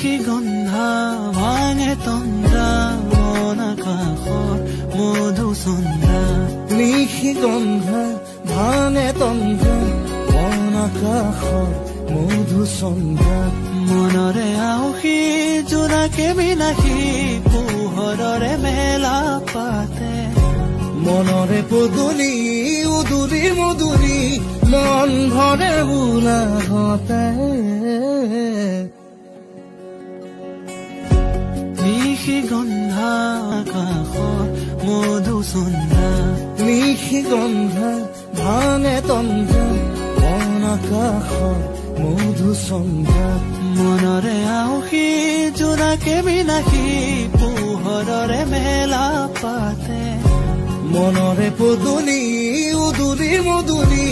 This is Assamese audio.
নিশি গন্ধা ভাঙে তন্দ্ৰা মন আকাশৰ মধু চন্দা নিশি গন্ধা ভাঙে তন্দ্ৰা মন আকাশৰ মধু চন্দা মনৰে আউসী জোনাকে বিলাসী পোহৰৰে মেলা পাতে মনৰে পদূলি উদুলি মধুৰি মন ভৰে বোলাহতে নিশি গন্ধা আকাশৰ মধু চন্দা নিশি গন্ধা ভাঙে তন্দ্ৰা মন আকাশৰ মধু চন্দা মনৰে আউসী জোনাকে বিলাসী পোহৰৰে মেলা পাতে মনৰে পদূলি উদুলি মধুৰি